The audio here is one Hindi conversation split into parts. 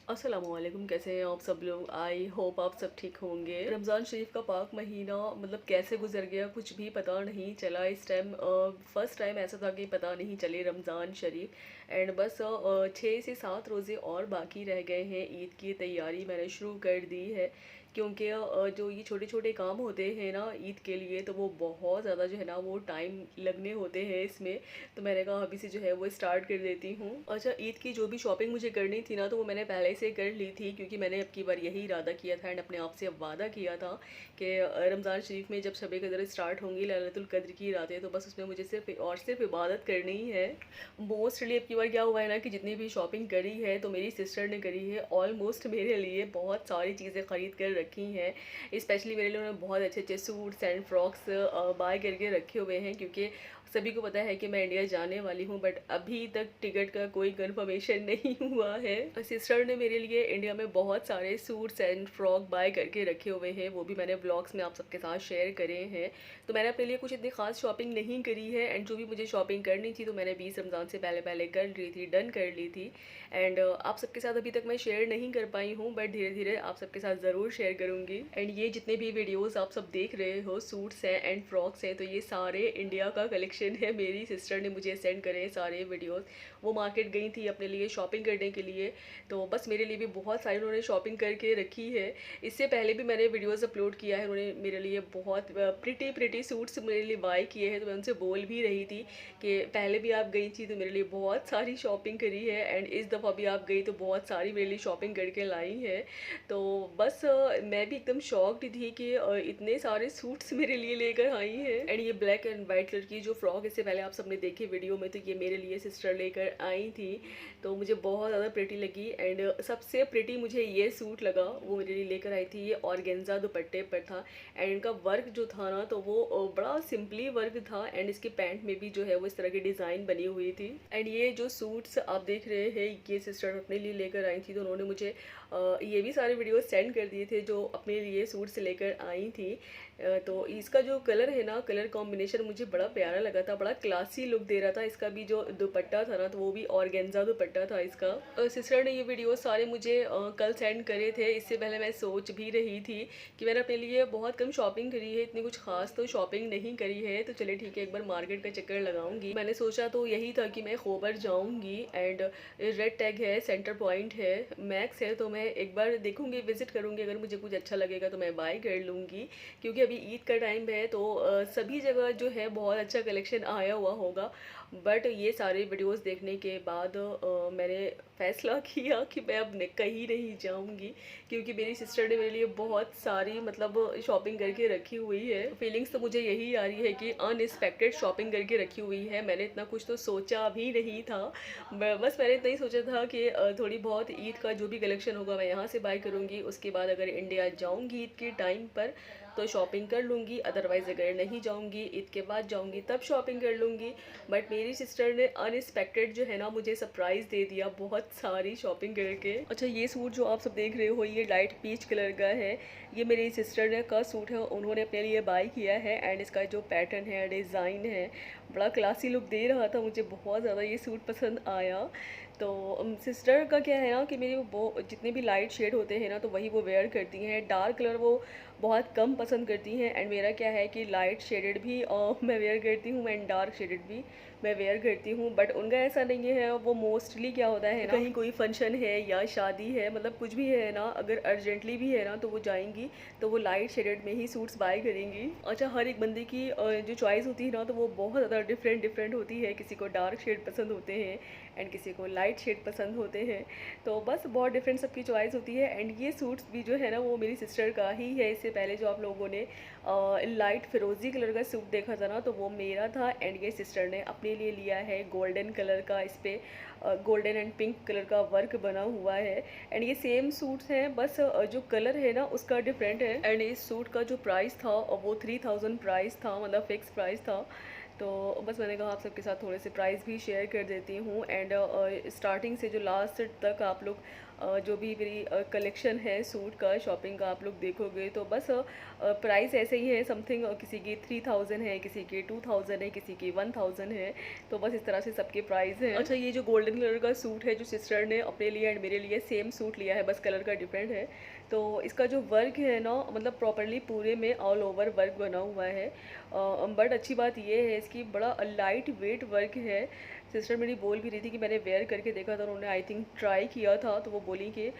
अस्सलामुअलैकुम, कैसे हैं आप सब लोग। आई होप आप सब ठीक होंगे। रमज़ान शरीफ का पाक महीना मतलब कैसे गुजर गया कुछ भी पता नहीं चला। इस टाइम फर्स्ट टाइम ऐसा था कि पता नहीं चले रमज़ान शरीफ। एंड बस 6 से 7 रोज़े और बाकी रह गए हैं। ईद की तैयारी मैंने शुरू कर दी है क्योंकि जो ये छोटे छोटे काम होते हैं ना ईद के लिए, तो वो बहुत ज़्यादा जो है ना वो टाइम लगने होते हैं इसमें। तो मैंने कहा अभी से जो है वो स्टार्ट कर देती हूँ। अच्छा, ईद की जो भी शॉपिंग मुझे करनी थी ना, तो वो मैंने पहले से कर ली थी क्योंकि मैंने अब की बार यही इरादा किया था एंड अपने आप से अब वादा किया था कि रमज़ान शरीफ में जब शब कदर स्टार्ट होंगी, लैलतुल कद्र की रातें, तो बस उसमें मुझे सिर्फ इबादत करनी ही है। मोस्टली अब की बार क्या हुआ है ना कि जितनी भी शॉपिंग करी है तो मेरी सिस्टर ने करी है। ऑलमोस्ट मेरे लिए बहुत सारी चीज़ें ख़रीद कर रखी हैं। स्पेशली मेरे लिए उन्होंने बहुत अच्छे अच्छे सूट्स एंड फ्रॉक्स बाय करके रखे हुए हैं क्योंकि सभी को पता है कि मैं इंडिया जाने वाली हूँ, बट अभी तक टिकट का कोई कंफर्मेशन नहीं हुआ है। सिस्टर ने मेरे लिए इंडिया में बहुत सारे सूट्स एंड फ्रॉक बाय करके रखे हुए हैं, वो भी मैंने ब्लॉग्स में आप सबके साथ शेयर करे हैं। तो मैंने अपने लिए कुछ इतनी खास शॉपिंग नहीं करी है एंड जो भी मुझे शॉपिंग करनी थी तो मैंने 20 रमज़ान से पहले पहले कर ली थी, डन कर ली थी। एंड आप सबके साथ अभी तक मैं शेयर नहीं कर पाई हूँ, बट धीरे धीरे आप सबके साथ ज़रूर शेयर करूँगी। एंड ये जितने भी वीडियोज़ आप सब देख रहे हो, सूट्स हैं एंड फ्रॉक्स हैं, तो ये सारे इंडिया का कलेक्शन है। मेरी सिस्टर ने मुझे सेंड करे सारे वीडियोज़। वो मार्केट गई थी अपने लिए शॉपिंग करने के लिए, तो बस मेरे लिए भी बहुत सारी उन्होंने शॉपिंग करके रखी है। इससे पहले भी मैंने वीडियोज़ अपलोड किया है, उन्होंने मेरे लिए बहुत प्रिटी प्रिटी सूट्स मेरे लिए बाय किए हैं। तो मैं उनसे बोल भी रही थी कि पहले भी आप गई थी तो मेरे लिए बहुत सारी शॉपिंग करी है एंड इस दफ़ा भी आप गई तो बहुत सारी मेरे लिए शॉपिंग करके लाई है। तो बस मैं भी एकदम शॉक्ड थी कि इतने सारे सूट्स मेरे लिए लेकर आई हैं। एंड ये ब्लैक एंड वाइट कलर की जो फ्रॉक इससे पहले आप सबने देखी वीडियो में, तो ये मेरे लिए सिस्टर लेकर आई थी। तो मुझे बहुत ज़्यादा प्रिटी लगी एंड सबसे प्रिटी मुझे ये सूट लगा, वो मेरे लिए लेकर आई थी। ये ऑर्गेन्जा दुपट्टे पर था एंड इनका वर्क जो था ना, तो वो बड़ा सिंपली वर्क था एंड इसके पैंट में भी जो है वो इस तरह की डिज़ाइन बनी हुई थी। एंड ये जो सूट्स आप देख रहे हैं ये सिस्टर अपने लिए लेकर आई थी, तो उन्होंने मुझे ये भी सारे वीडियो सेंड कर दिए थे जो अपने लिए सूट्स लेकर आई थी। तो इसका जो कलर है ना, कलर कॉम्बिनेशन मुझे बड़ा प्यारा लगा था, बड़ा क्लासी लुक दे रहा था। इसका भी जो दुपट्टा था ना, तो वो भी ऑर्गेन्जा दुपट्टा था इसका। सिस्टर ने ये वीडियो सारे मुझे कल सेंड करे थे। इससे पहले मैं सोच भी रही थी कि मैंने अपने लिए बहुत कम शॉपिंग करी है, इतनी कुछ खास तो शॉपिंग नहीं करी है, तो चले ठीक है एक बार मार्केट का चक्कर लगाऊंगी। मैंने सोचा तो यही था कि मैं खोबर जाऊंगी एंड रेड टैग है, सेंटर पॉइंट है, मैक्स है, तो मैं एक बार देखूंगी, विजिट करूंगी। अगर मुझे कुछ अच्छा लगेगा तो मैं बाय कर लूँगी क्योंकि अभी ईद का टाइम है, तो सभी जगह जो है बहुत अच्छा कलेक्शन आया हुआ होगा। बट ये सारे वीडियोस देखने के बाद मैंने फ़ैसला किया कि मैं अब कहीं नहीं जाऊंगी क्योंकि मेरी सिस्टर ने मेरे लिए बहुत सारी मतलब शॉपिंग करके रखी हुई है। फीलिंग्स तो मुझे यही आ रही है कि अनएक्सपेक्टेड शॉपिंग करके रखी हुई है। मैंने इतना कुछ तो सोचा भी नहीं था। बस मैंने इतना ही सोचा था कि थोड़ी बहुत ईद का जो भी कलेक्शन होगा मैं यहाँ से बाय करूँगी। उसके बाद अगर इंडिया जाऊँगी ईद के टाइम पर तो शॉपिंग कर लूँगी, अदरवाइज़ अगर नहीं जाऊँगी ईद के बाद जाऊँगी तब शॉपिंग कर लूँगी। बट मेरी सिस्टर ने अनएक्सपेक्टेड जो है ना मुझे सरप्राइज़ दे दिया बहुत सारी शॉपिंग करके। अच्छा, ये सूट जो आप सब देख रहे हो ये लाइट पीच कलर का है। ये मेरी सिस्टर ने का सूट है, उन्होंने अपने लिए बाय किया है एंड इसका जो पैटर्न है, डिज़ाइन है, बड़ा क्लासी लुक दे रहा था। मुझे बहुत ज़्यादा ये सूट पसंद आया। तो सिस्टर का क्या है ना कि मेरी वो जितने भी लाइट शेड होते हैं ना तो वही वो वेयर करती हैं, डार्क कलर वो बहुत कम पसंद करती हैं। एंड मेरा क्या है कि लाइट शेडेड भी मैं वेयर करती हूँ एंड डार्क शेडेड भी मैं वेयर करती हूँ। बट उनका ऐसा नहीं है, वो मोस्टली क्या होता है ना, कहीं कोई फंक्शन है या शादी है, मतलब कुछ भी है ना, अगर अर्जेंटली भी है ना तो वो जाएंगी तो वो लाइट शेडेड में ही सूट्स बाय करेंगी। अच्छा, हर एक बंदे की जो चॉइस होती है ना तो वो बहुत ज़्यादा डिफरेंट डिफरेंट होती है। किसी को डार्क शेड पसंद होते हैं एंड किसी को लाइट शेड पसंद होते हैं, तो बस बहुत डिफरेंट सबकी चॉइस होती है। एंड ये सूट्स भी जो है ना वो मेरी सिस्टर का ही है। इससे पहले जो आप लोगों ने लाइट फिरोज़ी कलर का सूट देखा था ना तो वो मेरा था एंड ये सिस्टर ने अपने लिए लिया है गोल्डन कलर का। इस पर गोल्डन एंड पिंक कलर का वर्क बना हुआ है एंड ये सेम सूट्स हैं, बस जो कलर है ना उसका डिफरेंट है। एंड इस सूट का जो प्राइस था वो 3000 प्राइस था, मतलब फिक्स प्राइस था। तो बस मैंने कहा आप सबके साथ थोड़े से प्राइस भी शेयर कर देती हूँ। एंड स्टार्टिंग से जो लास्ट तक आप लोग जो भी मेरी कलेक्शन है सूट का, शॉपिंग का, आप लोग देखोगे तो बस प्राइस ऐसे ही है। समथिंग किसी की 3000 है, किसी की 2000 है, किसी की 1000 है। तो बस इस तरह से सबके प्राइस हैं। अच्छा, ये जो गोल्डन कलर का सूट है जो सिस्टर ने अपने लिए एंड मेरे लिए सेम सूट लिया है, बस कलर का डिफरेंट है। तो इसका जो वर्क है ना, मतलब प्रॉपरली पूरे में ऑल ओवर वर्क बना हुआ है। बट अच्छी बात ये है इसकी, बड़ा लाइट वेट वर्क है। सिस्टर मेरी बोल भी रही थी कि मैंने वेयर करके देखा था, उन्होंने आई थिंक ट्राई किया था, तो वो बोली कि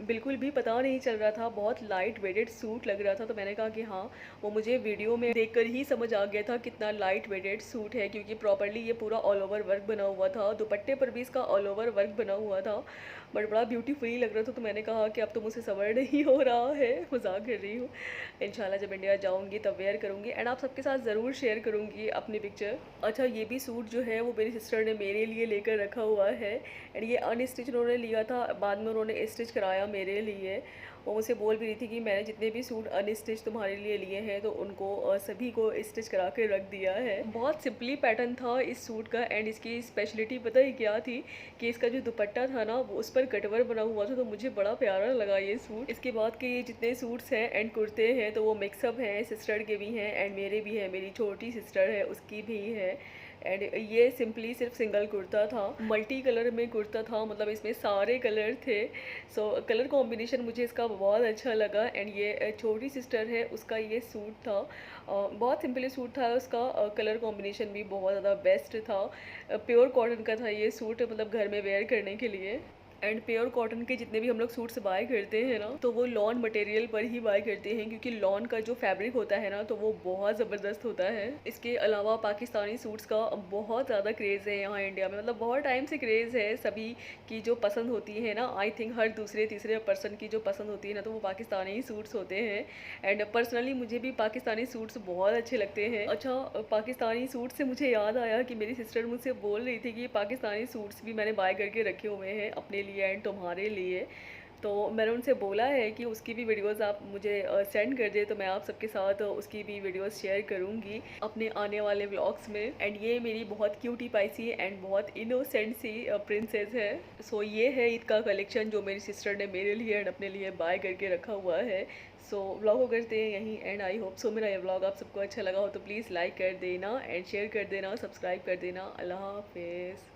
बिल्कुल भी पता नहीं चल रहा था, बहुत लाइट वेटेड सूट लग रहा था। तो मैंने कहा कि हाँ, वो मुझे वीडियो में देखकर ही समझ आ गया था कितना लाइट वेटेड सूट है, क्योंकि प्रॉपरली ये पूरा ऑल ओवर वर्क बना हुआ था। दुपट्टे पर भी इसका ऑल ओवर वर्क बना हुआ था, बट बड़ा ब्यूटीफुली लग रहा था। तो मैंने कहा कि अब तो मुझसे सबर नहीं हो रहा है, मजाक कर रही हूँ। इंशाल्लाह जब इंडिया जाऊँगी तब वेयर करूँगी एंड आप सबके साथ ज़रूर शेयर करूँगी अपनी पिक्चर। अच्छा, ये भी सूट जो है वो मेरी सिस्टर ने मेरे लिए लेकर रखा हुआ है एंड ये अनस्टिच उन्होंने लिया था, बाद में उन्होंने स्टिच कराया मेरे लिए। वो मुझसे बोल भी रही थी कि मैंने जितने भी सूट अनस्टिच तुम्हारे लिए लिए हैं तो उनको सभी को स्टिच करा के रख दिया है। बहुत सिंपली पैटर्न था इस सूट का एंड इसकी स्पेशलिटी पता ही क्या थी कि इसका जो दुपट्टा था ना वो उस पर कटवर बना हुआ था, तो मुझे बड़ा प्यारा लगा ये सूट। इसके बाद के ये जितने सूट्स हैं एंड कुर्ते हैं तो वो मिक्सअप हैं, सिस्टर के भी हैं एंड मेरे भी हैं, मेरी छोटी सिस्टर है उसकी भी है। एंड ये सिंपली सिर्फ सिंगल कुर्ता था, मल्टी कलर में कुर्ता था, मतलब इसमें सारे कलर थे। सो कलर कॉम्बिनेशन मुझे इसका बहुत अच्छा लगा। एंड ये छोटी सिस्टर है उसका ये सूट था, बहुत सिंपली सूट था उसका, कलर कॉम्बिनेशन भी बहुत ज़्यादा बेस्ट था। प्योर कॉटन का था ये सूट, मतलब घर में वेयर करने के लिए। एंड प्योर कॉटन के जितने भी हम लोग सूट्स बाय करते हैं ना, तो वो लॉन मटेरियल पर ही बाय करते हैं, क्योंकि लॉन का जो फैब्रिक होता है ना तो वो बहुत ज़बरदस्त होता है। इसके अलावा पाकिस्तानी सूट्स का बहुत ज़्यादा क्रेज़ है यहाँ इंडिया में, मतलब बहुत टाइम से क्रेज़ है। सभी की जो पसंद होती है ना, आई थिंक हर दूसरे तीसरे पर्सन की जो पसंद होती है ना, तो वो पाकिस्तानी ही सूट्स होते हैं। एंड पर्सनली मुझे भी पाकिस्तानी सूट्स बहुत अच्छे लगते हैं। अच्छा, पाकिस्तानी सूट से मुझे याद आया कि मेरी सिस्टर मुझसे बोल रही थी कि पाकिस्तानी सूट्स भी मैंने बाय करके रखे हुए हैं अपने लिए एंड तुम्हारे लिए। तो मैंने उनसे बोला है कि उसकी भी वीडियोस आप मुझे सेंड कर दे, तो मैं आप सबके साथ उसकी भी वीडियोस शेयर करूंगी अपने आने वाले व्लॉग्स में। एंड ये मेरी बहुत क्यूटी पाइसी एंड बहुत इनोसेंट सी प्रिंसेस है। सो ये है ईद का कलेक्शन जो मेरी सिस्टर ने मेरे लिए एंड अपने लिए बाय करके रखा हुआ है। सो व्लॉग को करते हैं यहीं एंड आई होप सो मेरा ये व्लॉग आप सबको अच्छा लगा हो तो प्लीज़ लाइक कर देना एंड शेयर कर देना, सब्सक्राइब कर देना। अल्लाह हाफिज़।